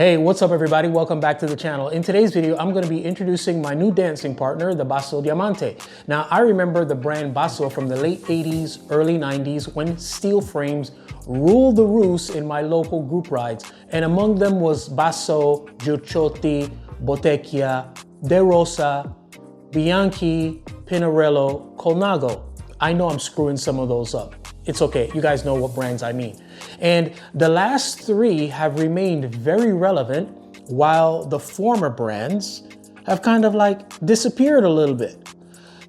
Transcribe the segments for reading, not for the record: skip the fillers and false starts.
Hey, what's up everybody? Welcome back to the channel. In today's video, I'm going to be introducing my new dancing partner, the Basso Diamante. Now, I remember the brand Basso from the late 80s, early 90s when steel frames ruled the roost in my local group rides. And among them was Basso, Giuciotti, Bottecchia, De Rosa, Bianchi, Pinarello, Colnago. I know I'm screwing some of those up. It's okay, you guys know what brands I mean. And the last three have remained very relevant while the former brands have kind of like disappeared a little bit.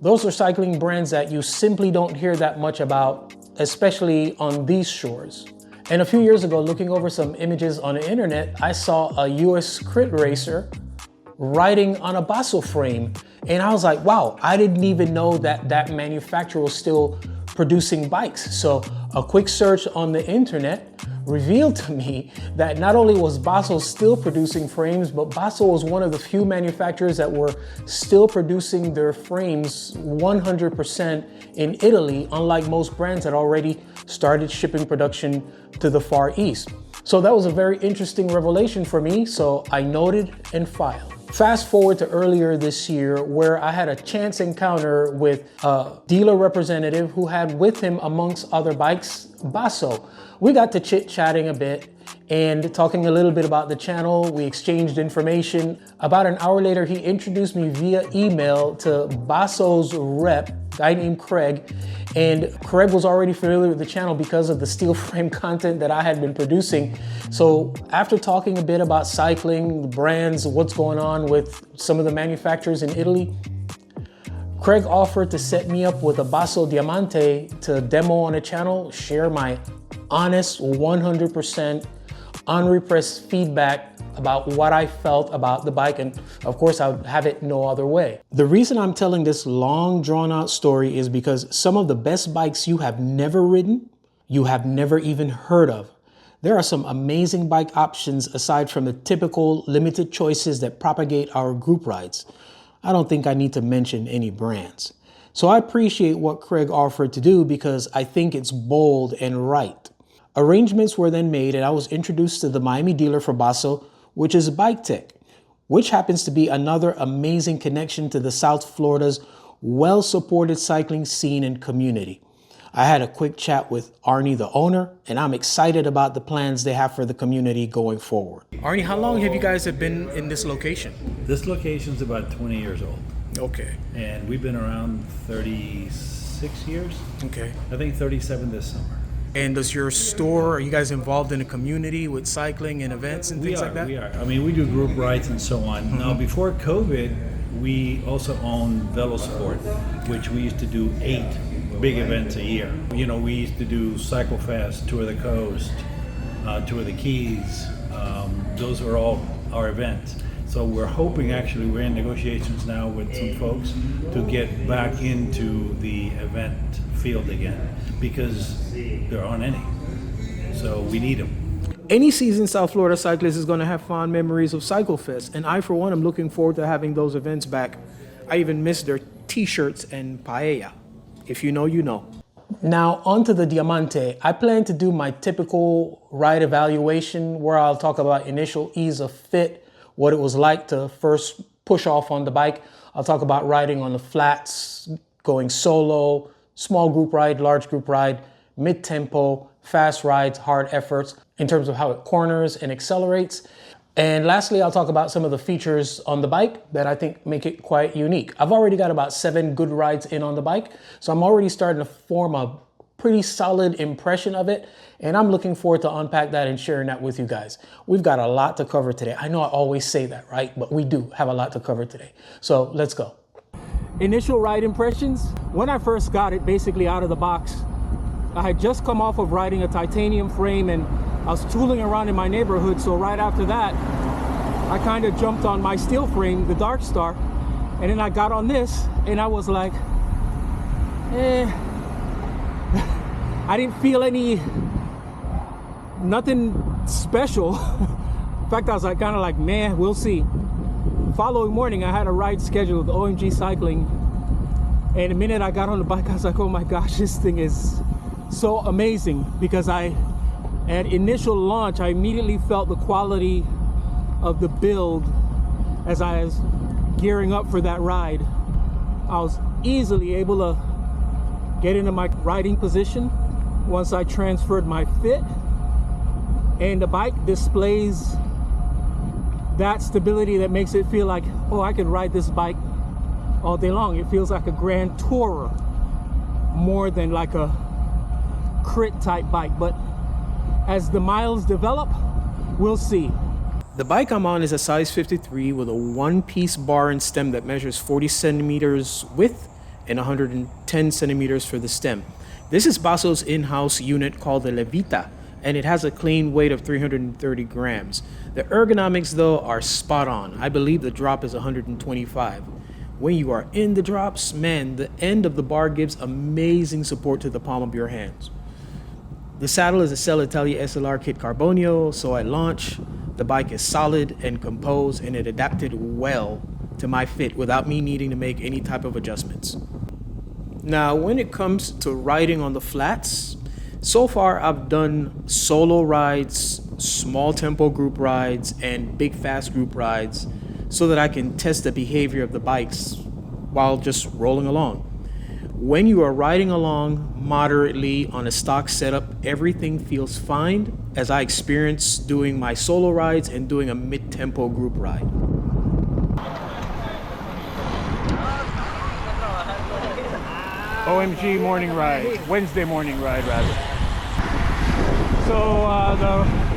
Those are cycling brands that you simply don't hear that much about, especially on these shores. And a few years ago, looking over some images on the internet, I saw a US crit racer riding on a Basso frame. And I was like, wow, I didn't even know that that manufacturer was still producing bikes. So a quick search on the internet revealed to me that not only was Basso still producing frames, but Basso was one of the few manufacturers that were still producing their frames 100% in Italy, unlike most brands that already started shipping production to the Far East. So that was a very interesting revelation for me, so I noted and filed. Fast forward to earlier this year where I had a chance encounter with a dealer representative who had with him, amongst other bikes, Basso. We got to chit-chatting a bit and talking a little bit about the channel. We exchanged information. About an hour later, he introduced me via email to Basso's rep, a guy named Craig. And Craig was already familiar with the channel because of the steel frame content that I had been producing. So after talking a bit about cycling, the brands, what's going on with some of the manufacturers in Italy, Craig offered to set me up with a Basso Diamante to demo on the channel, share my honest 100% unrepressed feedback about what I felt about the bike, and of course I would have it no other way. The reason I'm telling this long drawn out story is because some of the best bikes you have never ridden, you have never even heard of. There are some amazing bike options aside from the typical limited choices that propagate our group rides. I don't think I need to mention any brands. So I appreciate what Craig offered to do because I think it's bold and right. Arrangements were then made and I was introduced to the Miami dealer for Basso, which is Bike Tech, which happens to be another amazing connection to the South Florida's well-supported cycling scene and community. I had a quick chat with Arnie, the owner, and I'm excited about the plans they have for the community going forward. Arnie, how long have you guys been in this location? This location's about 20 years old. Okay. And we've been around 36 years. Okay. I think 37 this summer. And does your store, are you guys involved in the community with cycling and events and things like that? We are. I mean, we do group rides and so on. Mm-hmm. Now, before COVID, we also owned Velosport, which we used to do 8 big events a year. You know, we used to do Cycle Fest, Tour of the Coast, Tour of the Keys. Those were all our events. So we're hoping, actually, we're in negotiations now with some folks to get back into the event field again because there aren't any. So we need them. Any seasoned South Florida cyclist is going to have fond memories of Cycle Fest. And I, for one, am looking forward to having those events back. I even miss their t-shirts and paella. If you know, you know. Now, onto the Diamante. I plan to do my typical ride evaluation where I'll talk about initial ease of fit, what it was like to first push off on the bike. I'll talk about riding on the flats, going solo, small group ride, large group ride, mid-tempo, fast rides, hard efforts in terms of how it corners and accelerates. And lastly, I'll talk about some of the features on the bike that I think make it quite unique. I've already got about 7 good rides in on the bike, so I'm already starting to form a pretty solid impression of it, and I'm looking forward to unpack that and sharing that with you guys. We've got a lot to cover today. I know I always say that, right? But we do have a lot to cover today. So let's go. Initial ride impressions. When I first got it basically out of the box, I had just come off of riding a titanium frame and I was tooling around in my neighborhood. So right after that, I kind of jumped on my steel frame, the Dark Star, and then I got on this and I was like, I didn't feel nothing special. In fact, I was like, kind of like, man, we'll see. The following morning, I had a ride scheduled with OMG Cycling. And the minute I got on the bike, I was like, oh my gosh, this thing is so amazing. Because at initial launch, I immediately felt the quality of the build as I was gearing up for that ride. I was easily able to get into my riding position once I transferred my fit, and the bike displays that stability that makes it feel like, oh, I could ride this bike all day long. It feels like a Grand Tourer more than like a crit type bike, but as the miles develop, we'll see. The bike I'm on is a size 53 with a one-piece bar and stem that measures 40 centimeters width and 110 centimeters for the stem. This is Basso's in-house unit called the Levita, and it has a clean weight of 330 grams. The ergonomics, though, are spot on. I believe the drop is 125. When you are in the drops, man, the end of the bar gives amazing support to the palm of your hands. The saddle is a Cell Italia SLR Kit Carbonio, so at launch, the bike is solid and composed, and it adapted well to my fit without me needing to make any type of adjustments. Now, when it comes to riding on the flats, so far I've done solo rides, small tempo group rides, and big fast group rides so that I can test the behavior of the bikes while just rolling along. When you are riding along moderately on a stock setup, everything feels fine, as I experienced doing my solo rides and doing a mid-tempo group ride. OMG morning ride, Wednesday morning ride rather. So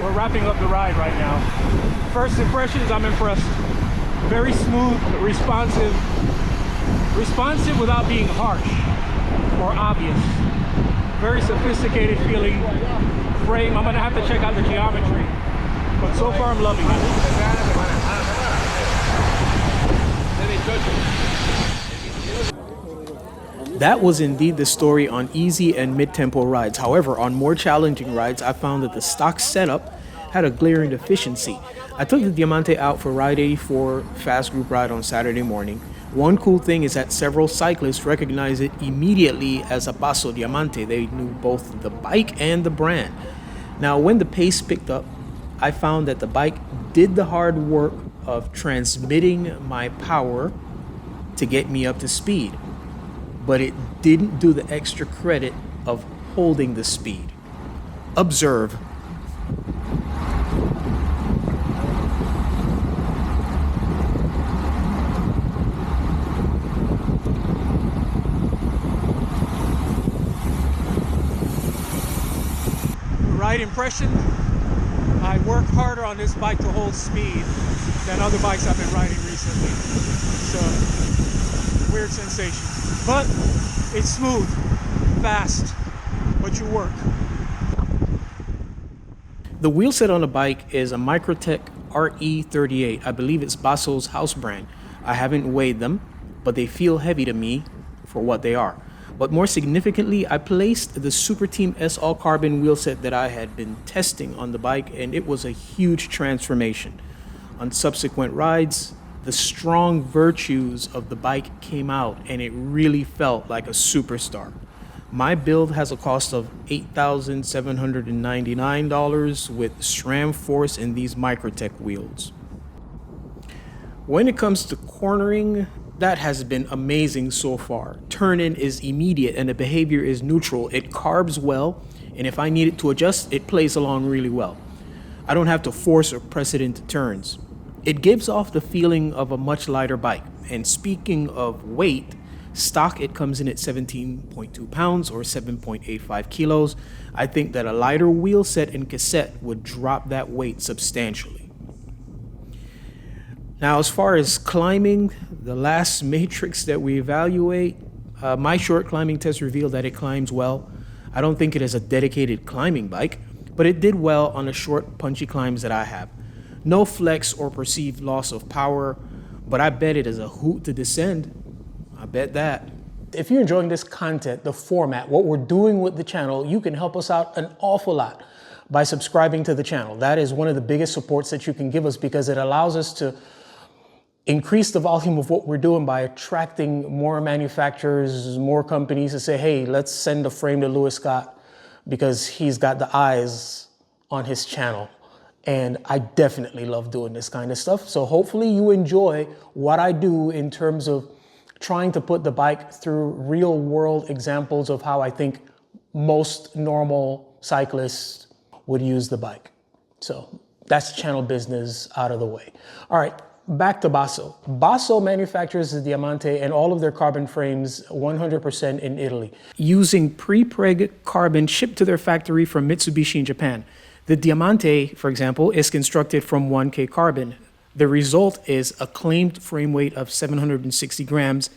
we're wrapping up the ride right now. First impressions, I'm impressed. Very smooth, responsive without being harsh or obvious. Very sophisticated feeling frame. I'm gonna have to check out the geometry, but so far I'm loving it. That was indeed the story on easy and mid-tempo rides. However, on more challenging rides, I found that the stock setup had a glaring deficiency. I took the Diamante out for Ride 84 fast group ride on Saturday morning. One cool thing is that several cyclists recognized it immediately as a Basso Diamante. They knew both the bike and the brand. Now, when the pace picked up, I found that the bike did the hard work of transmitting my power to get me up to speed, but it didn't do the extra credit of holding the speed. Observe. Ride impression, I work harder on this bike to hold speed than other bikes I've been riding recently. It's a weird sensation, but it's smooth, fast, but you work. The wheel set on the bike is a Microtech RE38. I believe it's Basso's house brand. I haven't weighed them, but they feel heavy to me for what they are. But more significantly, I placed the Super Team S all carbon wheel set that I had been testing on the bike, and it was a huge transformation. On subsequent rides, the strong virtues of the bike came out, and it really felt like a superstar. My build has a cost of $8,799 with SRAM force in these Microtech wheels. When it comes to cornering, that has been amazing so far. Turn-in is immediate and the behavior is neutral. It carbs well, and if I need it to adjust, it plays along really well. I don't have to force or press it into turns. It gives off the feeling of a much lighter bike. And speaking of weight, stock it comes in at 17.2 pounds or 7.85 kilos. I think that a lighter wheel set and cassette would drop that weight substantially. Now, as far as climbing, the last matrix that we evaluate, my short climbing test revealed that it climbs well. I don't think it is a dedicated climbing bike, but it did well on the short, punchy climbs that I have. No flex or perceived loss of power, but I bet it is a hoot to descend. I bet that. If you're enjoying this content, the format, what we're doing with the channel, you can help us out an awful lot by subscribing to the channel. That is one of the biggest supports that you can give us because it allows us to increase the volume of what we're doing by attracting more manufacturers, more companies to say, hey, let's send a frame to Lewis Scott because he's got the eyes on his channel. And I definitely love doing this kind of stuff. So hopefully you enjoy what I do in terms of trying to put the bike through real world examples of how I think most normal cyclists would use the bike. So that's channel business out of the way. All right, back to Basso. Basso manufactures the Diamante and all of their carbon frames 100% in Italy, using pre-preg carbon shipped to their factory from Mitsubishi in Japan. The Diamante, for example, is constructed from 1K carbon. The result is a claimed frame weight of 760 grams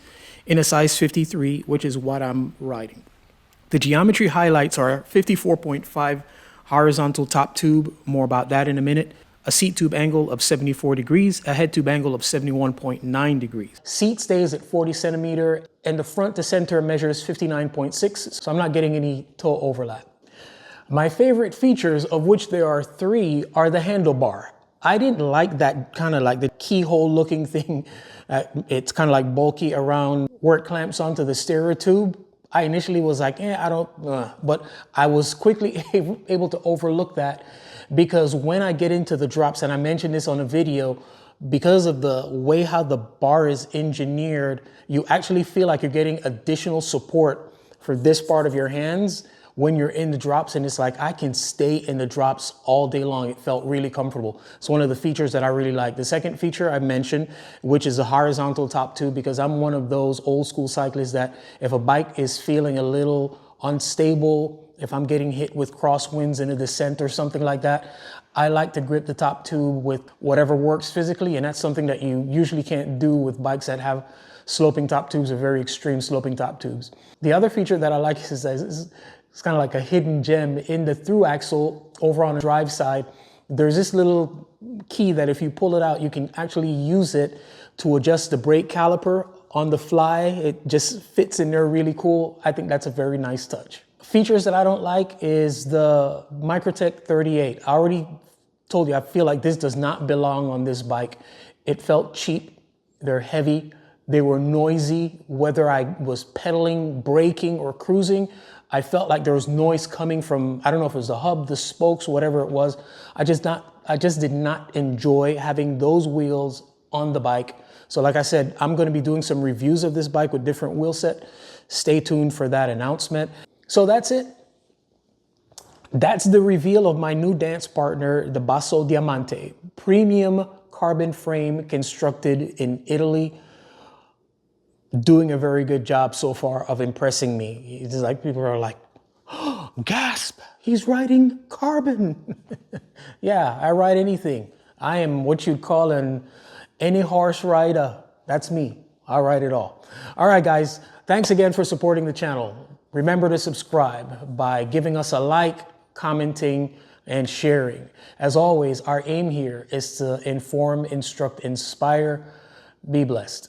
in a size 53, which is what I'm riding. The geometry highlights are 54.5 horizontal top tube, more about that in a minute, a seat tube angle of 74 degrees, a head tube angle of 71.9 degrees. Seat stays at 40 centimeter, and the front to center measures 59.6, so I'm not getting any toe overlap. My favorite features, of which there are 3, are the handlebar. I didn't like that kind of like the keyhole looking thing. It's kind of like bulky around where it clamps onto the steerer tube. I initially was like, but I was quickly able to overlook that, because when I get into the drops, and I mentioned this on a video, because of the way how the bar is engineered, you actually feel like you're getting additional support for this part of your hands when you're in the drops, and it's like I can stay in the drops all day long. It felt really comfortable. It's one of the features that I really like. The second feature I mentioned, which is a horizontal top tube, because I'm one of those old school cyclists that if a bike is feeling a little unstable, if I'm getting hit with crosswinds in a descent or something like that, I like to grip the top tube with whatever works physically, and that's something that you usually can't do with bikes that have sloping top tubes or very extreme sloping top tubes. The other feature that I like is that it's kind of like a hidden gem in the through axle over on the drive side. There's this little key that if you pull it out, you can actually use it to adjust the brake caliper on the fly. It just fits in there really cool. I think that's a very nice touch. Features that I don't like is the Microtech 38. I already told you, I feel like this does not belong on this bike. It felt cheap. They're heavy. They were noisy. Whether I was pedaling, braking, or cruising, I felt like there was noise coming from, I don't know if it was the hub, the spokes, whatever it was. I just did not enjoy having those wheels on the bike. So like I said, I'm going to be doing some reviews of this bike with different wheel set. Stay tuned for that announcement. So that's it. That's the reveal of my new dance partner, the Basso Diamante. Premium carbon frame constructed in Italy. Doing a very good job so far of impressing me. It's like people are like, oh, gasp, he's riding carbon. Yeah, I ride anything. I am what you'd call any horse rider. That's me. I ride it all. All right, guys, thanks again for supporting the channel. Remember to subscribe by giving us a like, commenting, and sharing. As always, our aim here is to inform, instruct, inspire. Be blessed.